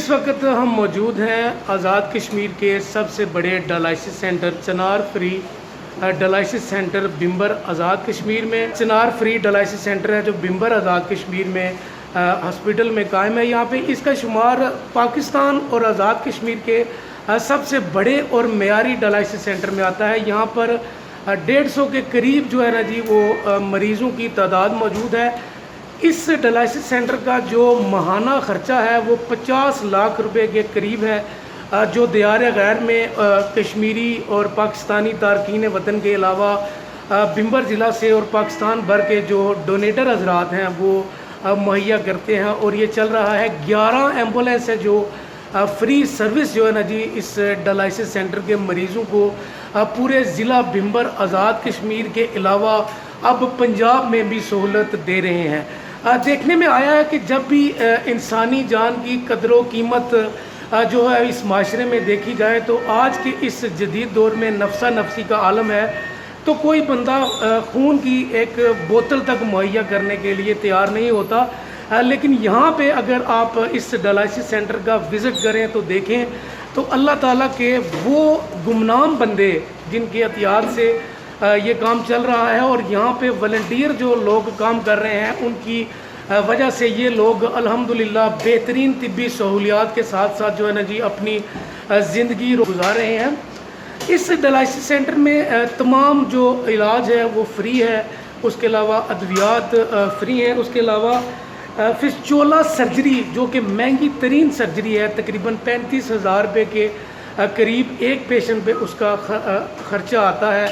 इस वक्त हम मौजूद हैं आज़ाद कश्मीर के सबसे बड़े डायलिसिस सेंटर चिनार free dialysis centre बिम्बर Azad Kashmir में। चिनार फ्री डायलिसिस सेंटर है जो बिम्बर आज़ाद कश्मीर में हॉस्पिटल में कायम है। यहाँ पे इसका शुमार पाकिस्तान और आज़ाद कश्मीर के सबसे बड़े और मेयारी डायलिसिस सेंटर में आता है। यहाँ पर 150 के करीब जो है ना जी वो मरीज़ों की तादाद मौजूद है। इस डायलिसिस सेंटर का जो माहाना ख़र्चा है वो 50 लाख रुपए के करीब है, जो दियार गैर में कश्मीरी और पाकिस्तानी तारकीन वतन के अलावा बिम्बर ज़िला से और पाकिस्तान भर के जो डोनेटर हजरात हैं वो मुहैया करते हैं। और ये चल रहा है 11 एम्बुलेंस है जो फ्री सर्विस जो है ना जी इस डायलिसिस सेंटर के मरीज़ों को पूरे ज़िला बिम्बर आज़ाद कश्मीर के अलावा अब पंजाब में भी सहूलत दे रहे हैं। देखने में आया है कि जब भी इंसानी जान की कदर कीमत जो है इस माशरे में देखी जाए तो आज के इस जदीद दौर में नफसा नफसी का आलम है, तो कोई बंदा खून की एक बोतल तक मुहैया करने के लिए तैयार नहीं होता। लेकिन यहाँ पे अगर आप इस डायलिसिस सेंटर का विज़िट करें तो देखें तो अल्लाह ताला के वो गुमनाम बंदे जिनके एहतियात से ये काम चल रहा है और यहाँ पे वॉलंटियर जो लोग काम कर रहे हैं उनकी वजह से ये लोग अल्हम्दुलिल्लाह बेहतरीन तिब्बी सहूलियात के साथ साथ जो है ना जी अपनी ज़िंदगी गुजार रहे हैं। इस डायलिसिस सेंटर में तमाम जो इलाज है वो फ्री है, उसके अलावा अद्वियात फ्री हैं, उसके अलावा फिस्चोला सर्जरी जो कि महंगी तरीन सर्जरी है, तकरीबन 35,000 रुपये के करीब एक पेशेंट पे उसका ख़र्चा आता है,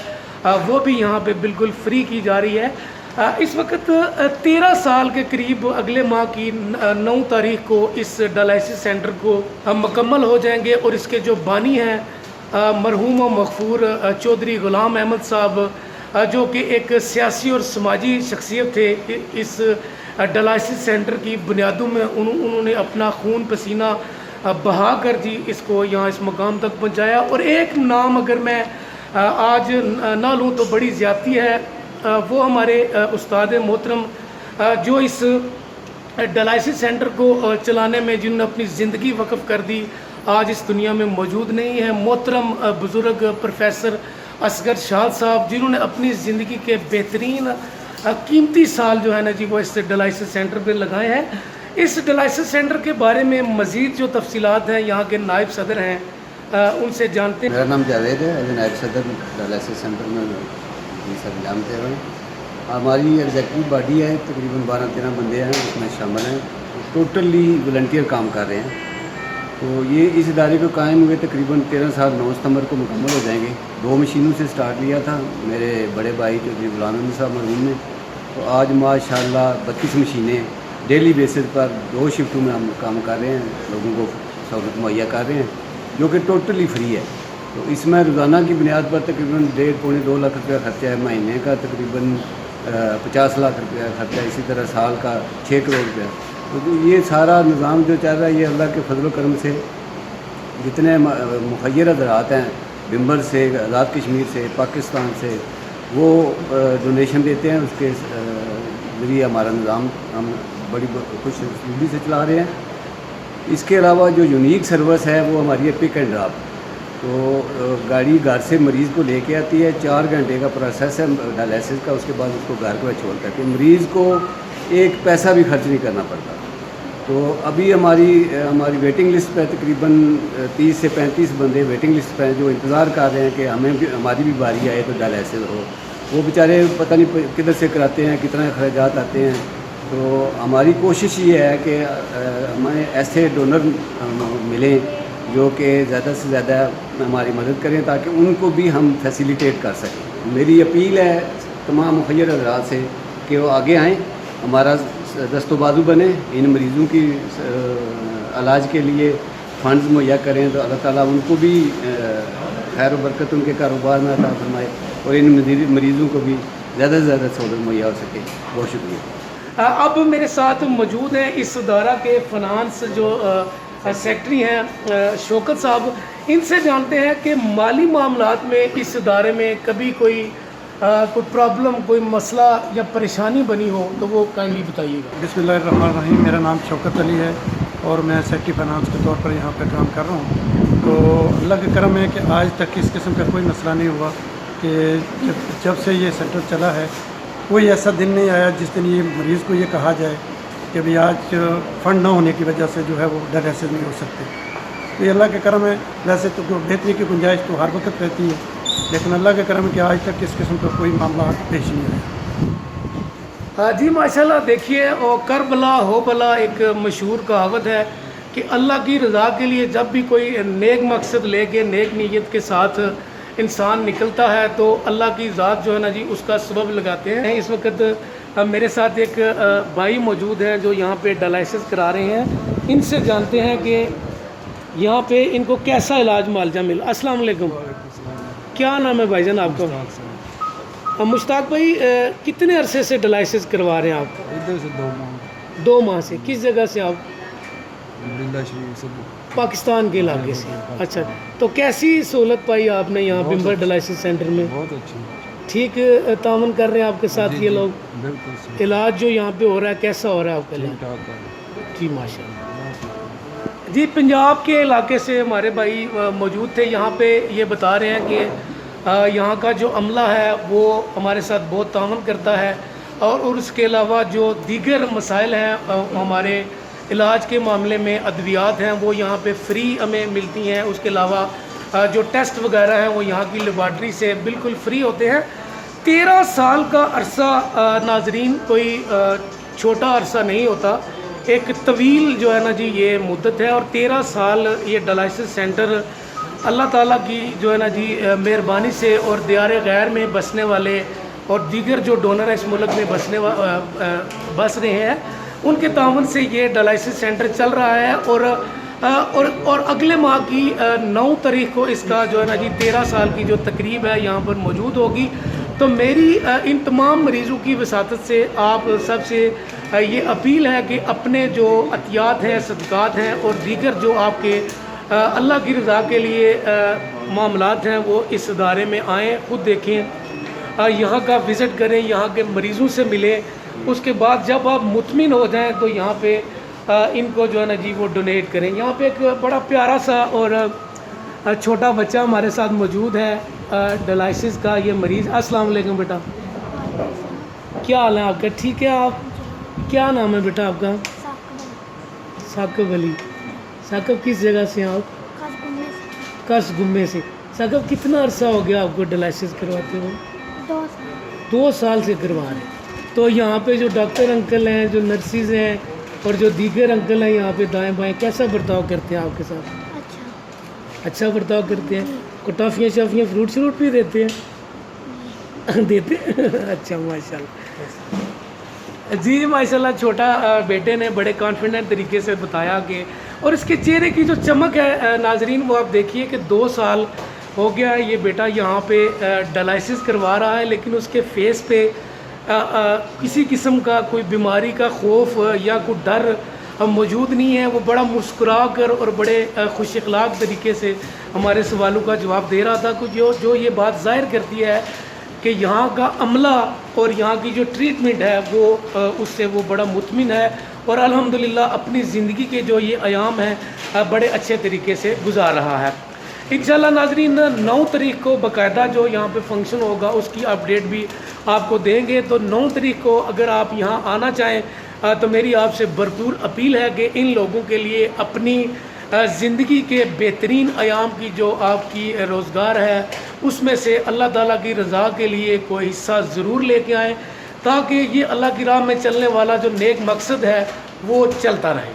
वो भी यहाँ पे बिल्कुल फ्री की जा रही है। इस वक्त 13 साल के करीब अगले माह की 9 तारीख को इस डायलिसिस सेंटर को मुकम्मल हो जाएंगे और इसके जो बानी हैं मरहूम व मग़फ़ूर चौधरी ग़ुलाम अहमद साहब जो कि एक सियासी और समाजी शख्सियत थे, इस डायलिसिस सेंटर की बुनियादों में उन्होंने अपना खून पसीना बहा कर जी इसको यहाँ इस मकाम तक पहुँचाया। और एक नाम अगर मैं आज ना लूँ तो बड़ी ज़्यादती है, वो हमारे उस्ताद मोहतरम जो इस डायलिसिस सेंटर को चलाने में जिन्होंने अपनी ज़िंदगी वक़्फ़ कर दी, आज इस दुनिया में मौजूद नहीं है। मोहतरम बुज़ुर्ग प्रोफेसर असगर शाह साहब जिन्होंने अपनी ज़िंदगी के बेहतरीन कीमती साल जो है ना जी वो इस डायलिसिस सेंटर पे लगाए हैं। इस डायलिसिस सेंटर के बारे में मज़ीद जो तफसीलात हैं यहाँ के नायब सदर हैं उनसे जानते हैं। मेरा नाम जावेद है, एज नायब सदर डायलिसिस सेंटर में सब जानते हैं। हमारी एग्जेक्टिव बॉडी है, तकरीबन 12-13 बंदे हैं उसमें शामिल हैं, टोटली वॉलंटियर काम कर रहे हैं। तो ये इस इदारे को कायम हुए तकरीबन 13 साल 9 सितंबर को मुकम्मल हो जाएंगे। 2 मशीनों से स्टार्ट लिया था मेरे बड़े भाई चौधरी ग़ुलाम अहमद साहब मरहूम ने, तो आज माशाल्लाह 32 मशीनें डेली बेसिस पर 2 शिफ्टों में हम काम कर रहे हैं, लोगों को सहूलत मुहैया कर रहे हैं जो कि टोटली फ्री है। तो इसमें रोज़ाना की बुनियाद पर तकरीबन 1.5-2 लाख रुपया खर्चा है, महीने का तकरीबन 50 लाख रुपया खर्चा, इसी तरह साल का 6 करोड़ रुपया। तो ये सारा निज़ाम जो चल रहा है ये अल्लाह के फजल करम से जितने मुखय्यर हज़रात हैं बिम्बर से, आज़ाद कश्मीर से, पाकिस्तान से, वो डोनेशन देते हैं, उसके ज़रिए हमारा निज़ाम हम बड़ी खुशहाली से चला रहे हैं। इसके अलावा जो यूनिक सर्विस है वो हमारी है पिक एंड ड्रॉप। तो गाड़ी घर से मरीज़ को लेके आती है, 4 घंटे का प्रोसेस है डायलिसिस का, उसके बाद उसको घर को छोड़ करके मरीज़ को एक पैसा भी खर्च नहीं करना पड़ता। तो अभी हमारी वेटिंग लिस्ट पे तकरीबन 30 से 35 बंदे वेटिंग लिस्ट पे हैं जो इंतज़ार कर रहे हैं कि हमें भी हमारी भी बारी आए तो डायलिसिस हो। वो बेचारे पता नहीं किधर से कराते हैं, कितना खर्चात आते हैं। तो हमारी कोशिश ये है कि हमें ऐसे डोनर मिलें जो कि ज़्यादा से ज़्यादा हमारी मदद करें ताकि उनको भी हम फैसिलिटेट कर सकें। मेरी अपील है तमाम मुखय्यर हज़रात से कि वो आगे आएँ, हमारा दस्तो बाजू बने, इन मरीज़ों की इलाज के लिए फ़ंड्स मुहैया करें तो अल्लाह ताला उनको भी खैर व बरकत उनके कारोबार में अता फरमाए और इन मरीज़ों को भी ज़्यादा से ज़्यादा सहूलत मुहैया हो सके। बहुत शुक्रिया। अब मेरे साथ मौजूद हैं इस इदारा के फ़ाइनेंस जो सेक्रेटरी हैं शौकत साहब, इनसे जानते हैं कि माली मामलात में इस इदारे में कभी कोई प्रॉब्लम, कोई मसला या परेशानी बनी हो तो वो काइंडली बताइएगा। बिस्मिल्लाहिर्रहमानिर्रहीम। मेरा नाम शौकत अली है اور میں سیکٹری فائنانس کے طور پر یہاں پہ کام کر رہا ہوں. تو اللہ کا کرم ہے کہ آج تک اس قسم کا کوئی مسئلہ نہیں ہوا کہ جب سے یہ سینٹر چلا ہے کوئی ایسا دن نہیں آیا جس دن یہ مریض کو یہ کہا جائے کہ بھئی آج فنڈ نہ ہونے کی وجہ سے جو ہے وہ ڈائلسس نہیں ہو سکتے. تو یہ اللہ کا کرم ہے. ویسے تو بہتری کی گنجائش تو ہر وقت رہتی ہے, لیکن اللہ کا کرم ہے کہ آج تک اس قسم کا کوئی معاملہ پیش نہیں آیا. جی ماشاءاللہ. دیکھیے اور کربلا ہو بلا ایک مشہور کہاوت ہے کہ اللہ کی رضا کے لیے جب بھی کوئی نیک مقصد لے کے نیک نیت کے ساتھ انسان نکلتا ہے تو اللہ کی ذات جو ہے نا جی اس کا سبب لگاتے ہیں. اس وقت میرے ساتھ ایک بھائی موجود ہیں جو یہاں پہ ڈائلسس کرا رہے ہیں. ان سے جانتے ہیں کہ یہاں پہ ان کو کیسا علاج معالجہ ملا. السلام علیکم. کیا نام ہے بھائی جان آپ کا؟ مشتاق بھائی کتنے عرصے سے ڈائلسس کروا رہے ہیں آپ؟ ادھر سے 2 ماہ. 2 ماہ سے. کس جگہ سے آپ؟ بلّہ شریف سے. پاکستان کے علاقے سے. اچھا, تو کیسی سہولت پائی آپ نے یہاں بمبر ڈائلسس سینٹر میں؟ بہت اچھی. ٹھیک تعاون کر رہے ہیں آپ کے ساتھ یہ لوگ؟ بالکل صحیح. علاج جو یہاں پہ ہو رہا ہے کیسا ہو رہا ہے آپ کا علاج؟ ٹھیک ٹھاک. جی ماشاء اللہ. جی پنجاب کے علاقے سے ہمارے بھائی موجود تھے یہاں پہ. یہ بتا رہے ہیں کہ یہاں کا جو عملہ ہے وہ ہمارے ساتھ بہت تعاون کرتا ہے, اور اس کے علاوہ جو دیگر مسائل ہیں ہمارے علاج کے معاملے میں, ادویات ہیں وہ یہاں پہ فری ہمیں ملتی ہیں. اس کے علاوہ جو ٹیسٹ وغیرہ ہیں وہ یہاں کی لیبارٹری سے بالکل فری ہوتے ہیں. 13 سال کا عرصہ ناظرین کوئی چھوٹا عرصہ نہیں ہوتا, ایک طویل جو ہے نا جی یہ مدت ہے. اور 13 سال یہ ڈائلسس سینٹر اللہ تعالیٰ کی جو ہے نا جی مہربانی سے اور دیار غیر میں بسنے والے اور دیگر جو ڈونر اس ملک میں بس رہے ہیں ان کے تعاون سے یہ ڈائلسس سینٹر چل رہا ہے. اور اگلے ماہ کی 9 تاریخ کو اس کا جو ہے نا جی 13 سال کی جو تقریب ہے یہاں پر موجود ہوگی. تو میری ان تمام مریضوں کی وساطت سے آپ سب سے یہ اپیل ہے کہ اپنے جو عطیات ہیں, صدقات ہیں اور دیگر جو آپ کے اللہ کی رضا کے لیے معاملات ہیں وہ اس ادارے میں آئیں, خود دیکھیں, یہاں کا وزٹ کریں, یہاں کے مریضوں سے ملیں. اس کے بعد جب آپ مطمئن ہو جائیں تو یہاں پہ ان کو جو ہے نا جی وہ ڈونیٹ کریں. یہاں پہ ایک بڑا پیارا سا اور چھوٹا بچہ ہمارے ساتھ موجود ہے ڈائلسس کا یہ مریض. السلام علیکم بیٹا, کیا حال ہے آپ کا؟ ٹھیک ہے. آپ کیا نام ہے بیٹا آپ کا؟ ثاقب علی. ثاقب کس جگہ سے ہیں آپ؟ کس گمے سے. ثاقب کتنا عرصہ ہو گیا آپ کو ڈائلسس کرواتے ہو؟ 2 سال سے کروا رہے ہیں. تو یہاں پہ جو ڈاکٹر انکل ہیں, جو نرسز ہیں اور جو دیگر انکل ہیں یہاں پہ دائیں بائیں, کیسا برتاؤ کرتے ہیں آپ کے ساتھ؟ اچھا برتاؤ کرتے ہیں. کو ٹافیاں شافیاں فروٹ شروٹ بھی دیتے ہیں؟ دیتے ہیں. اچھا ماشاء اللہ. جی ماشاء اللہ. چھوٹا بیٹے نے بڑے کانفیڈنٹ طریقے سے بتایا کہ, اور اس کے چہرے کی جو چمک ہے ناظرین وہ آپ دیکھیے کہ 2 سال ہو گیا یہ بیٹا یہاں پہ ڈائلسس کروا رہا ہے, لیکن اس کے فیس پہ کسی قسم کا کوئی بیماری کا خوف یا کوئی ڈر موجود نہیں ہے. وہ بڑا مسکرا کر اور بڑے خوش اخلاق طریقے سے ہمارے سوالوں کا جواب دے رہا تھا. جو یہ بات ظاہر کرتی ہے کہ یہاں کا عملہ اور یہاں کی جو ٹریٹمنٹ ہے وہ اس سے وہ بڑا مطمئن ہے, اور الحمدللہ اپنی زندگی کے جو یہ ایام ہیں بڑے اچھے طریقے سے گزار رہا ہے. انشاءاللہ ناظرین 9 تاریخ کو باقاعدہ جو یہاں پہ فنکشن ہوگا اس کی اپڈیٹ بھی آپ کو دیں گے. تو 9 تاریخ کو اگر آپ یہاں آنا چاہیں تو میری آپ سے بھرپور اپیل ہے کہ ان لوگوں کے لیے اپنی زندگی کے بہترین ایام کی جو آپ کی روزگار ہے اس میں سے اللہ تعالیٰ کی رضا کے لیے کوئی حصہ ضرور لے کے آئیں, تاکہ یہ اللہ کی راہ میں چلنے والا جو نیک مقصد ہے وہ چلتا رہے.